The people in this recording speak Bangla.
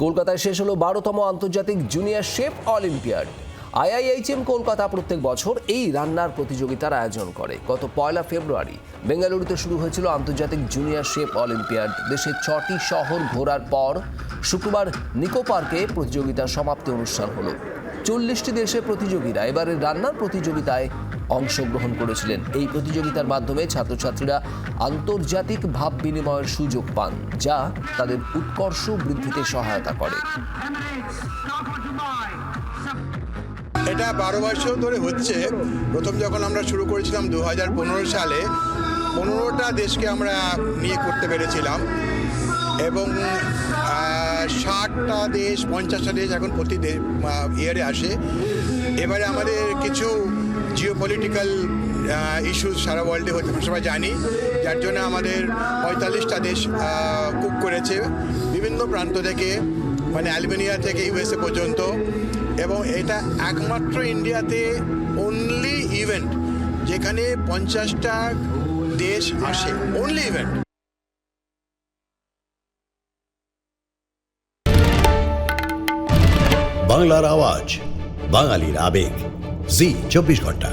কলকাতায় শেষ হলো 12তম আন্তর্জাতিক junior chef olympiad. IIHM Kolkata প্রত্যেক বছর এই রান্নার প্রতিযোগিতার আয়োজন করে। গত 1 ফেব্রুয়ারি বেঙ্গালুরুতে শুরু হয়েছিল আন্তর্জাতিক জুনিয়র শেফ অলিম্পিয়াড। দেশের 6টি শহর ঘোরার পর শুক্রবার নিকো পার্কে প্রতিযোগিতার সমাপ্তি অনুষ্ঠান হলো। 40টি দেশের প্রতিযোগীরা এবারের রান্নার প্রতিযোগিতায় অংশগ্রহণ করেছিলেন। এই প্রতিযোগিতার মাধ্যমে ছাত্রছাত্রীরা আন্তর্জাতিক ভাব বিনিময়ের সুযোগ পান, যা তাদের উৎকর্ষ বৃদ্ধিতে সহায়তা করে। এটা 12 বছর ধরে হচ্ছে। প্রথম যখন আমরা শুরু করেছিলাম 2015 সালে, 15টা দেশকে আমরা নিয়ে করতে পেরেছিলাম এবং 60টা দেশ 50টা দেশ এখন প্রতি ইয়ারে আসে। এবারে আমাদের কিছু জিওপলিটিক্যাল ইস্যুস সারা ওয়ার্ল্ডে হচ্ছে, আমরা সবাই জানি, যার জন্য আমাদের 45টা দেশ কুক করেছে বিভিন্ন প্রান্ত থেকে, মানে আলবেনিয়া থেকে USA পর্যন্ত। এবং এটা একমাত্র ইন্ডিয়াতে অনলি ইভেন্ট যেখানে 50টা দেশ আসে, অনলি ইভেন্ট। বাংলার আওয়াজ, বাঙালির আবেগ, জি 24 ঘন্টা।